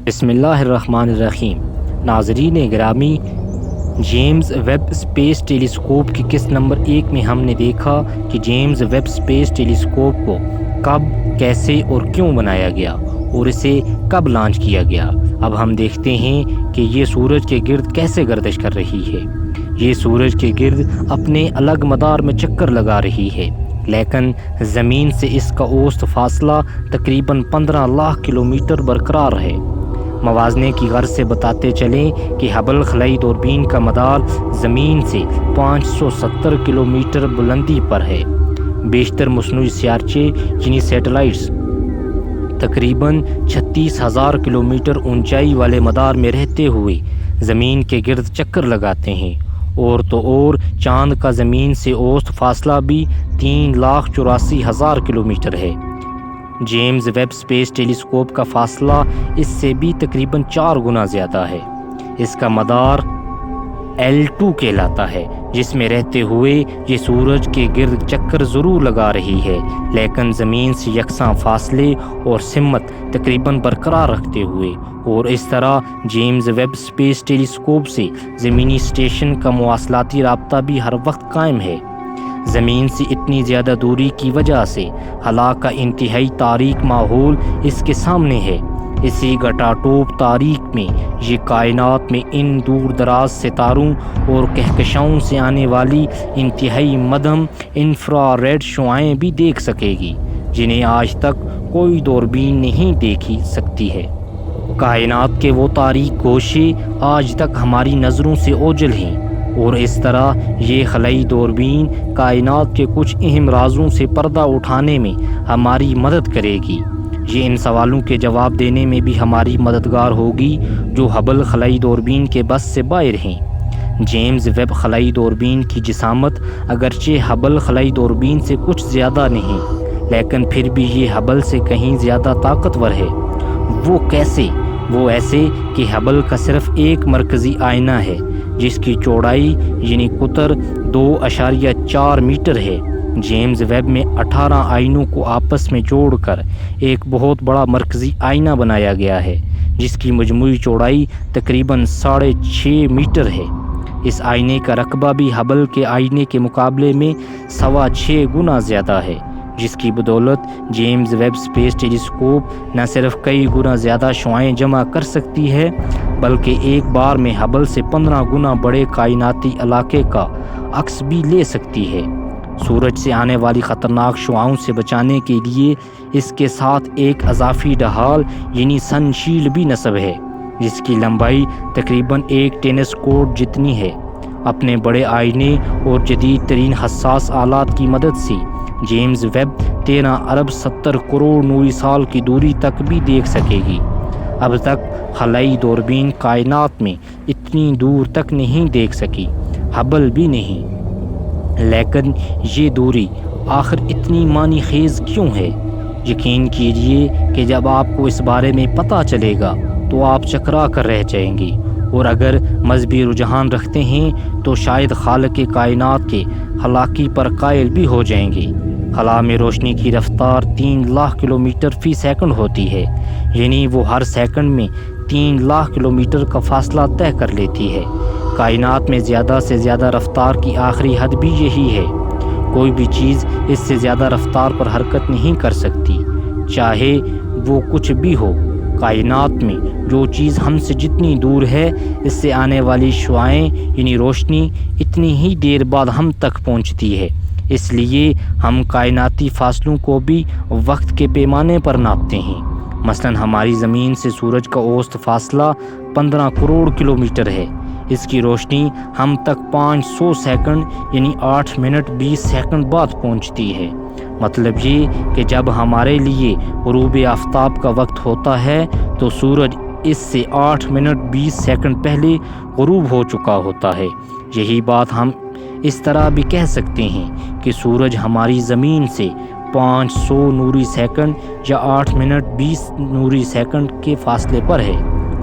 بسم اللہ الرحمن الرحیم۔ ناظرین گرامی، جیمز ویب اسپیس ٹیلیسکوپ کی قسط نمبر 1 میں ہم نے دیکھا کہ جیمز ویب اسپیس ٹیلیسکوپ کو کب، کیسے اور کیوں بنایا گیا اور اسے کب لانچ کیا گیا۔ اب ہم دیکھتے ہیں کہ یہ سورج کے گرد کیسے گردش کر رہی ہے۔ یہ سورج کے گرد اپنے الگ مدار میں چکر لگا رہی ہے، لیکن زمین سے اس کا اوسط فاصلہ تقریباً 15 لاکھ کلومیٹر برقرار ہے۔ موازنے کی غرض سے بتاتے چلیں کہ ہبل خلائی دوربین کا مدار زمین سے 570 کلومیٹر بلندی پر ہے۔ بیشتر مصنوعی سیارچے یعنی سیٹلائٹس تقریباً 36,000 کلومیٹر اونچائی والے مدار میں رہتے ہوئے زمین کے گرد چکر لگاتے ہیں، اور تو اور چاند کا زمین سے اوسط فاصلہ بھی 3,84,000 کلومیٹر ہے۔ جیمز ویب اسپیس ٹیلیسکوپ کا فاصلہ اس سے بھی تقریباً 4 گنا زیادہ ہے۔ اس کا مدار L2 کہلاتا ہے، جس میں رہتے ہوئے یہ سورج کے گرد چکر ضرور لگا رہی ہے، لیکن زمین سے یکساں فاصلے اور سمت تقریباً برقرار رکھتے ہوئے، اور اس طرح جیمز ویب اسپیس ٹیلیسکوپ سے زمینی اسٹیشن کا مواصلاتی رابطہ بھی ہر وقت قائم ہے۔ زمین سے اتنی زیادہ دوری کی وجہ سے خلا کا انتہائی تاریک ماحول اس کے سامنے ہے۔ اسی گٹاٹوپ تاریک میں یہ کائنات میں ان دور دراز ستاروں اور کہکشاؤں سے آنے والی انتہائی مدھم انفراریڈ شعاعیں بھی دیکھ سکے گی، جنہیں آج تک کوئی دوربین نہیں دیکھی سکتی ہے۔ کائنات کے وہ تاریک گوشے آج تک ہماری نظروں سے اوجھل ہیں، اور اس طرح یہ خلائی دوربین کائنات کے کچھ اہم رازوں سے پردہ اٹھانے میں ہماری مدد کرے گی۔ یہ ان سوالوں کے جواب دینے میں بھی ہماری مددگار ہوگی جو ہبل خلائی دوربین کے بس سے باہر ہیں۔ جیمز ویب خلائی دوربین کی جسامت اگرچہ ہبل خلائی دوربین سے کچھ زیادہ نہیں، لیکن پھر بھی یہ ہبل سے کہیں زیادہ طاقتور ہے۔ وہ کیسے؟ وہ ایسے کہ ہبل کا صرف ایک مرکزی آئینہ ہے، جس کی چوڑائی یعنی قطر 2.4 میٹر ہے۔ جیمز ویب میں 18 آئینوں کو آپس میں جوڑ کر ایک بہت بڑا مرکزی آئینہ بنایا گیا ہے، جس کی مجموعی چوڑائی تقریباً 6.5 میٹر ہے۔ اس آئینے کا رقبہ بھی ہبل کے آئینے کے مقابلے میں 6.25 گنا زیادہ ہے، جس کی بدولت جیمز ویب اسپیس ٹیلیسکوپ نہ صرف کئی گنا زیادہ شعاعیں جمع کر سکتی ہے، بلکہ ایک بار میں ہبل سے 15 گنا بڑے کائناتی علاقے کا عکس بھی لے سکتی ہے۔ سورج سے آنے والی خطرناک شعاؤں سے بچانے کے لیے اس کے ساتھ ایک اضافی ڈھال یعنی سن شیلڈ بھی نصب ہے، جس کی لمبائی تقریباً ایک ٹینس کورٹ جتنی ہے۔ اپنے بڑے آئینے اور جدید ترین حساس آلات کی مدد سے جیمز ویب 13 ارب 70 کروڑ نوری سال کی دوری تک بھی دیکھ سکے گی۔ اب تک خلائی دوربین کائنات میں اتنی دور تک نہیں دیکھ سکی، ہبل بھی نہیں۔ لیکن یہ دوری آخر اتنی معنی خیز کیوں ہے؟ یقین کیجیے کہ جب آپ کو اس بارے میں پتہ چلے گا تو آپ چکرا کر رہ جائیں گے، اور اگر مذہبی رجحان رکھتے ہیں تو شاید خالق کائنات کے خلاقی پر قائل بھی ہو جائیں گے۔ خلا میں روشنی کی رفتار 3 لاکھ کلومیٹر فی سیکنڈ ہوتی ہے، یعنی وہ ہر سیکنڈ میں 3 لاکھ کلومیٹر کا فاصلہ طے کر لیتی ہے۔ کائنات میں زیادہ سے زیادہ رفتار کی آخری حد بھی یہی ہے۔ کوئی بھی چیز اس سے زیادہ رفتار پر حرکت نہیں کر سکتی، چاہے وہ کچھ بھی ہو۔ کائنات میں جو چیز ہم سے جتنی دور ہے، اس سے آنے والی شعاعیں یعنی روشنی اتنی ہی دیر بعد ہم تک پہنچتی ہے۔ اس لیے ہم کائناتی فاصلوں کو بھی وقت کے پیمانے پر ناپتے ہیں۔ مثلاً ہماری زمین سے سورج کا اوسط فاصلہ 15 کروڑ کلومیٹر ہے۔ اس کی روشنی ہم تک 500 سیکنڈ یعنی 8 منٹ 20 سیکنڈ بعد پہنچتی ہے۔ مطلب یہ کہ جب ہمارے لیے غروب آفتاب کا وقت ہوتا ہے تو سورج اس سے 8 منٹ 20 سیکنڈ پہلے غروب ہو چکا ہوتا ہے۔ یہی بات ہم اس طرح بھی کہہ سکتے ہیں کہ سورج ہماری زمین سے 500 نوری سیکنڈ یا 8 منٹ 20 نوری سیکنڈ کے فاصلے پر ہے۔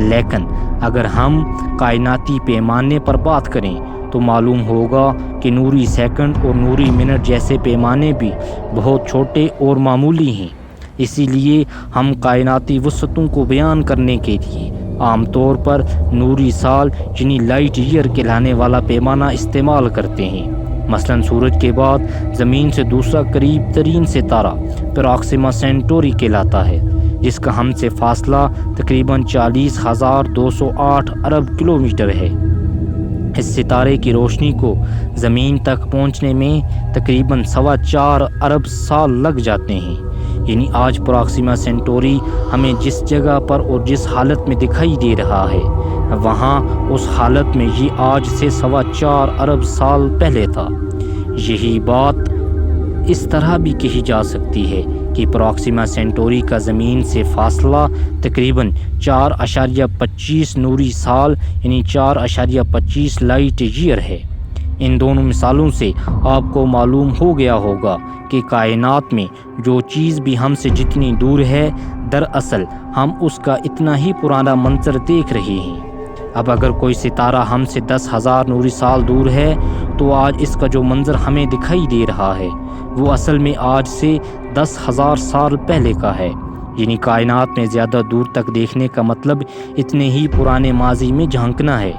لیکن اگر ہم کائناتی پیمانے پر بات کریں تو معلوم ہوگا کہ نوری سیکنڈ اور نوری منٹ جیسے پیمانے بھی بہت چھوٹے اور معمولی ہیں۔ اسی لیے ہم کائناتی وسعتوں کو بیان کرنے کے لیے عام طور پر نوری سال یعنی لائٹ ایئر کہلانے والا پیمانہ استعمال کرتے ہیں۔ مثلاً سورج کے بعد زمین سے دوسرا قریب ترین ستارہ پراکسیما سینٹوری کہلاتا ہے، جس کا ہم سے فاصلہ تقریباً 40,208 ارب کلومیٹر ہے۔ اس ستارے کی روشنی کو زمین تک پہنچنے میں تقریباً 4.25 ارب سال لگ جاتے ہیں۔ یعنی آج پراکسیما سینٹوری ہمیں جس جگہ پر اور جس حالت میں دکھائی دے رہا ہے، وہاں اس حالت میں یہ آج سے 4.25 ارب سال پہلے تھا۔ یہی بات اس طرح بھی کہی جا سکتی ہے کہ پراکسیما سینٹوری کا زمین سے فاصلہ تقریباً 4.25 نوری سال یعنی 4.25 لائٹ ایئر ہے۔ ان دونوں مثالوں سے آپ کو معلوم ہو گیا ہوگا کہ کائنات میں جو چیز بھی ہم سے جتنی دور ہے، دراصل ہم اس کا اتنا ہی پرانا منظر دیکھ رہے ہیں۔ اب اگر کوئی ستارہ ہم سے 10,000 نوری سال دور ہے تو آج اس کا جو منظر ہمیں دکھائی دے رہا ہے وہ اصل میں آج سے 10,000 سال پہلے کا ہے۔ یعنی کائنات میں زیادہ دور تک دیکھنے کا مطلب اتنے ہی پرانے ماضی میں جھانکنا ہے۔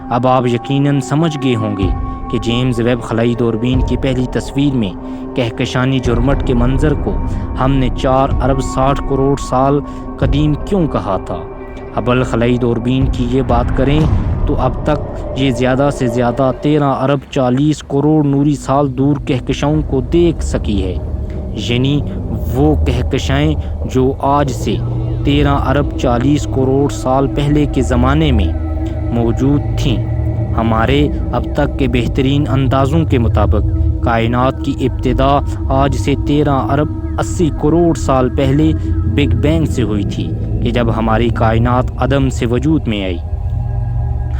اب آپ یقیناً سمجھ گئے ہوں گے کہ جیمز ویب خلائی دوربین کی پہلی تصویر میں کہکشانی جرمٹ کے منظر کو ہم نے 4 ارب 60 کروڑ سال قدیم کیوں کہا تھا۔ ہبل خلائی دوربین کی یہ بات کریں تو اب تک یہ زیادہ سے زیادہ 13 ارب 40 کروڑ نوری سال دور کہکشاؤں کو دیکھ سکی ہے۔ یعنی وہ کہکشائیں جو آج سے 13 ارب 40 کروڑ سال پہلے کے زمانے میں موجود تھیں۔ ہمارے اب تک کے بہترین اندازوں کے مطابق کائنات کی ابتدا آج سے 13 ارب 80 کروڑ سال پہلے بگ بینگ سے ہوئی تھی کہ جب ہماری کائنات عدم سے وجود میں آئی۔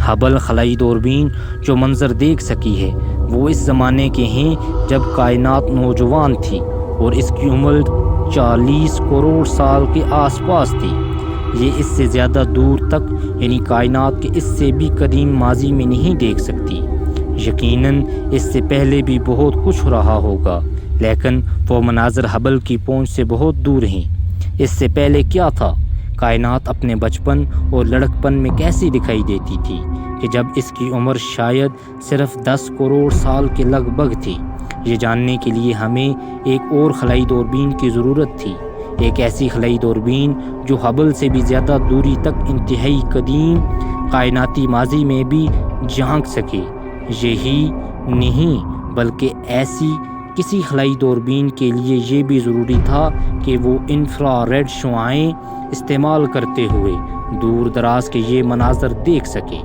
ہبل خلائی دوربین جو منظر دیکھ سکی ہے وہ اس زمانے کے ہیں جب کائنات نوجوان تھی اور اس کی عمر 40 کروڑ سال کے آس پاس تھی۔ یہ اس سے زیادہ دور تک یعنی کائنات کے اس سے بھی قدیم ماضی میں نہیں دیکھ سکتی۔ یقیناً اس سے پہلے بھی بہت کچھ رہا ہوگا، لیکن وہ مناظر ہبل کی پہنچ سے بہت دور ہیں۔ اس سے پہلے کیا تھا؟ کائنات اپنے بچپن اور لڑکپن میں کیسی دکھائی دیتی تھی کہ جب اس کی عمر شاید صرف 10 کروڑ سال کے لگ بھگ تھی۔ یہ جاننے کے لیے ہمیں ایک اور خلائی دوربین کی ضرورت تھی، ایک ایسی خلائی دوربین جو ہبل سے بھی زیادہ دوری تک انتہائی قدیم کائناتی ماضی میں بھی جھانک سکے۔ یہی نہیں بلکہ ایسی کسی خلائی دوربین کے لیے یہ بھی ضروری تھا کہ وہ انفراریڈ شعاعیں استعمال کرتے ہوئے دور دراز کے یہ مناظر دیکھ سکے۔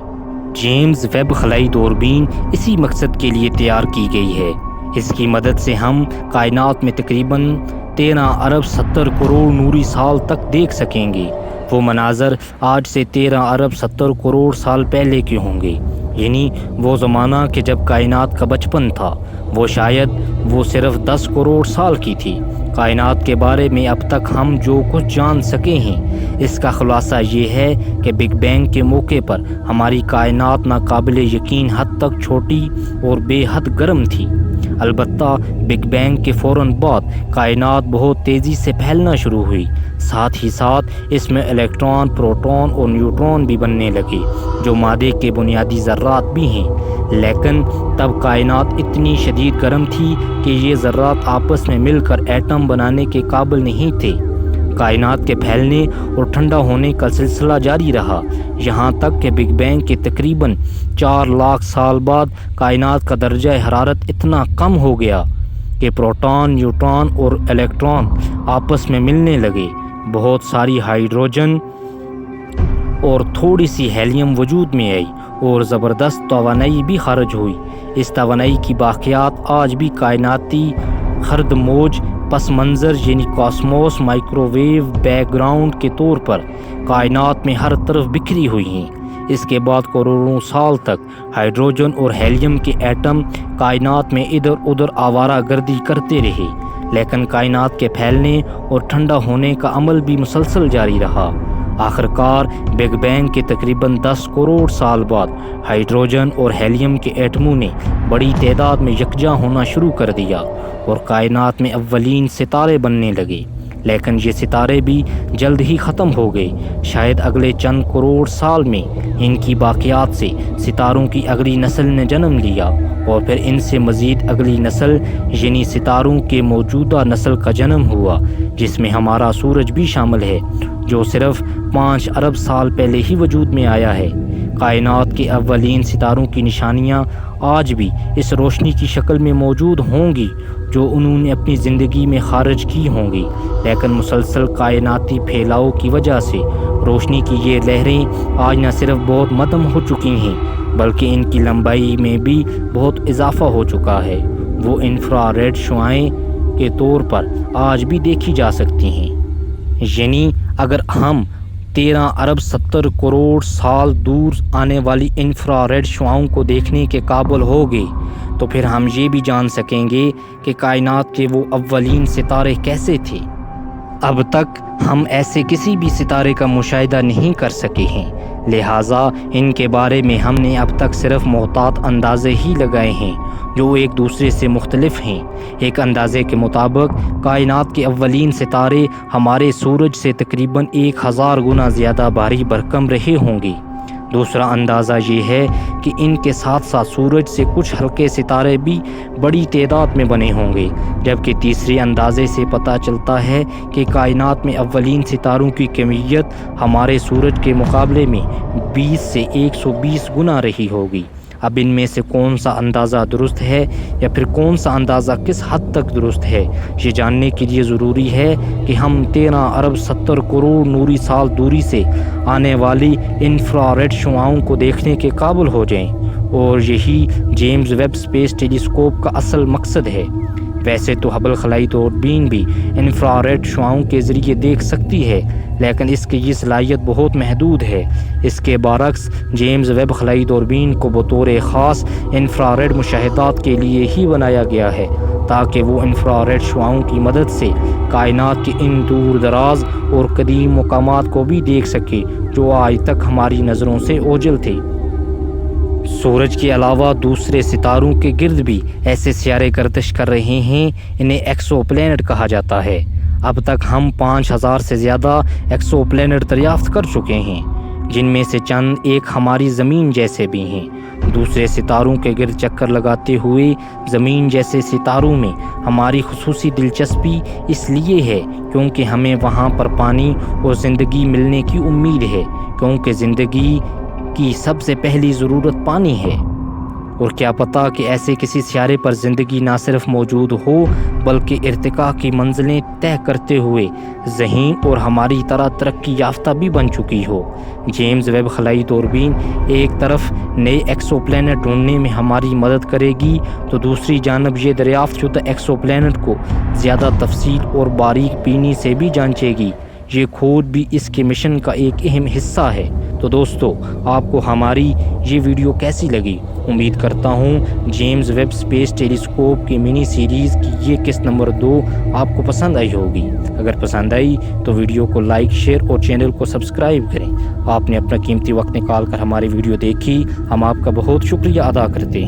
جیمز ویب خلائی دوربین اسی مقصد کے لیے تیار کی گئی ہے۔ اس کی مدد سے ہم کائنات میں تقریباً 13 ارب 70 کروڑ نوری سال تک دیکھ سکیں گے۔ وہ مناظر آج سے 13 ارب 70 کروڑ سال پہلے کے ہوں گے۔ یعنی وہ زمانہ کہ جب کائنات کا بچپن تھا، وہ شاید وہ صرف 10 کروڑ سال کی تھی۔ کائنات کے بارے میں اب تک ہم جو کچھ جان سکے ہیں اس کا خلاصہ یہ ہے کہ بگ بینگ کے موقع پر ہماری کائنات ناقابل یقین حد تک چھوٹی اور بے حد گرم تھی۔ البتہ بگ بینگ کے فوراً بعد کائنات بہت تیزی سے پھیلنا شروع ہوئی، ساتھ ہی ساتھ اس میں الیکٹران، پروٹون اور نیوٹرون بھی بننے لگے جو مادے کے بنیادی ذرات بھی ہیں۔ لیکن تب کائنات اتنی شدید گرم تھی کہ یہ ذرات آپس میں مل کر ایٹم بنانے کے قابل نہیں تھے۔ کائنات کے پھیلنے اور ٹھنڈا ہونے کا سلسلہ جاری رہا، یہاں تک کہ بگ بینگ کے تقریباً 4 لاکھ سال بعد کائنات کا درجہ حرارت اتنا کم ہو گیا کہ پروٹون، نیوٹرون اور الیکٹران آپس میں ملنے لگے، بہت ساری ہائیڈروجن اور تھوڑی سی ہیلیم وجود میں آئی اور زبردست توانائی بھی خارج ہوئی۔ اس توانائی کی باقیات آج بھی کائناتی خرد موج پس منظر یعنی کاسموس مائکروویو بیک گراؤنڈ کے طور پر کائنات میں ہر طرف بکھری ہوئی ہیں۔ اس کے بعد کروڑوں سال تک ہائیڈروجن اور ہیلیم کے ایٹم کائنات میں ادھر ادھر آوارہ گردی کرتے رہے، لیکن کائنات کے پھیلنے اور ٹھنڈا ہونے کا عمل بھی مسلسل جاری رہا۔ آخرکار بگ بینگ کے تقریباً 10 کروڑ سال بعد ہائیڈروجن اور ہیلیم کے ایٹموں نے بڑی تعداد میں یکجا ہونا شروع کر دیا اور کائنات میں اولین ستارے بننے لگے۔ لیکن یہ ستارے بھی جلد ہی ختم ہو گئے۔ شاید اگلے چند کروڑ سال میں ان کی باقیات سے ستاروں کی اگلی نسل نے جنم لیا، اور پھر ان سے مزید اگلی نسل یعنی ستاروں کے موجودہ نسل کا جنم ہوا، جس میں ہمارا سورج بھی شامل ہے، جو صرف 5 ارب سال پہلے ہی وجود میں آیا ہے۔ کائنات کے اولین ستاروں کی نشانیاں آج بھی اس روشنی کی شکل میں موجود ہوں گی جو انہوں نے اپنی زندگی میں خارج کی ہوں گی، لیکن مسلسل کائناتی پھیلاؤ کی وجہ سے روشنی کی یہ لہریں آج نہ صرف بہت مدھم ہو چکی ہیں بلکہ ان کی لمبائی میں بھی بہت اضافہ ہو چکا ہے۔ وہ انفراریڈ شعاعیں کے طور پر آج بھی دیکھی جا سکتی ہیں، یعنی اگر ہم 13 ارب 70 کروڑ سال دور آنے والی انفراریڈ شعاعوں کو دیکھنے کے قابل ہو گئے تو پھر ہم یہ بھی جان سکیں گے کہ کائنات کے وہ اولین ستارے کیسے تھے۔ اب تک ہم ایسے کسی بھی ستارے کا مشاہدہ نہیں کر سکے ہیں، لہٰذا ان کے بارے میں ہم نے اب تک صرف محتاط اندازے ہی لگائے ہیں جو ایک دوسرے سے مختلف ہیں۔ ایک اندازے کے مطابق کائنات کے اولین ستارے ہمارے سورج سے تقریباً 1000 گنا زیادہ بھاری بھرکم رہے ہوں گے۔ دوسرا اندازہ یہ ہے کہ ان کے ساتھ ساتھ سورج سے کچھ ہلکے ستارے بھی بڑی تعداد میں بنے ہوں گے، جبکہ تیسرے اندازے سے پتہ چلتا ہے کہ کائنات میں اولین ستاروں کی کمیت ہمارے سورج کے مقابلے میں 20 سے 120 گنا رہی ہوگی۔ اب ان میں سے کون سا اندازہ درست ہے یا پھر کون سا اندازہ کس حد تک درست ہے، یہ جاننے کے لیے ضروری ہے کہ ہم 13 ارب 70 کروڑ نوری سال دوری سے آنے والی انفراریڈ شعاعوں کو دیکھنے کے قابل ہو جائیں، اور یہی جیمز ویب اسپیس ٹیلیسکوپ کا اصل مقصد ہے۔ ویسے تو ہبل خلائی دوربین بھی انفراریڈ شعاعوں کے ذریعے دیکھ سکتی ہے، لیکن اس کی یہ صلاحیت بہت محدود ہے۔ اس کے برعکس جیمز ویب خلائی دوربین کو بطور خاص انفراریڈ مشاہدات کے لیے ہی بنایا گیا ہے تاکہ وہ انفراریڈ شعاعوں کی مدد سے کائنات کے ان دور دراز اور قدیم مقامات کو بھی دیکھ سکے جو آج تک ہماری نظروں سے اوجھل تھے۔ سورج کے علاوہ دوسرے ستاروں کے گرد بھی ایسے سیارے گردش کر رہے ہیں، انہیں ایکسو پلینٹ کہا جاتا ہے۔ اب تک ہم 5000 سے زیادہ ایکسو پلینٹ دریافت کر چکے ہیں، جن میں سے چند ایک ہماری زمین جیسے بھی ہیں۔ دوسرے ستاروں کے گرد چکر لگاتے ہوئے زمین جیسے ستاروں میں ہماری خصوصی دلچسپی اس لیے ہے کیونکہ ہمیں وہاں پر پانی اور زندگی ملنے کی امید ہے، کیونکہ زندگی کی سب سے پہلی ضرورت پانی ہے، اور کیا پتہ کہ ایسے کسی سیارے پر زندگی نہ صرف موجود ہو بلکہ ارتقاء کی منزلیں طے کرتے ہوئے ذہین اور ہماری طرح ترقی یافتہ بھی بن چکی ہو۔ جیمز ویب خلائی دوربین ایک طرف نئے ایکسو پلینٹ ڈھونڈنے میں ہماری مدد کرے گی تو دوسری جانب یہ دریافت شدہ ایکسو پلینٹ کو زیادہ تفصیل اور باریک بینی سے بھی جانچے گی۔ یہ کھوج بھی اس کے مشن کا ایک اہم حصہ ہے۔ تو دوستو، آپ کو ہماری یہ ویڈیو کیسی لگی؟ امید کرتا ہوں جیمز ویب اسپیس ٹیلیسکوپ کی منی سیریز کی یہ قسط نمبر 2 آپ کو پسند آئی ہوگی۔ اگر پسند آئی تو ویڈیو کو لائک، شیئر اور چینل کو سبسکرائب کریں۔ آپ نے اپنا قیمتی وقت نکال کر ہماری ویڈیو دیکھی، ہم آپ کا بہت شکریہ ادا کرتے ہیں۔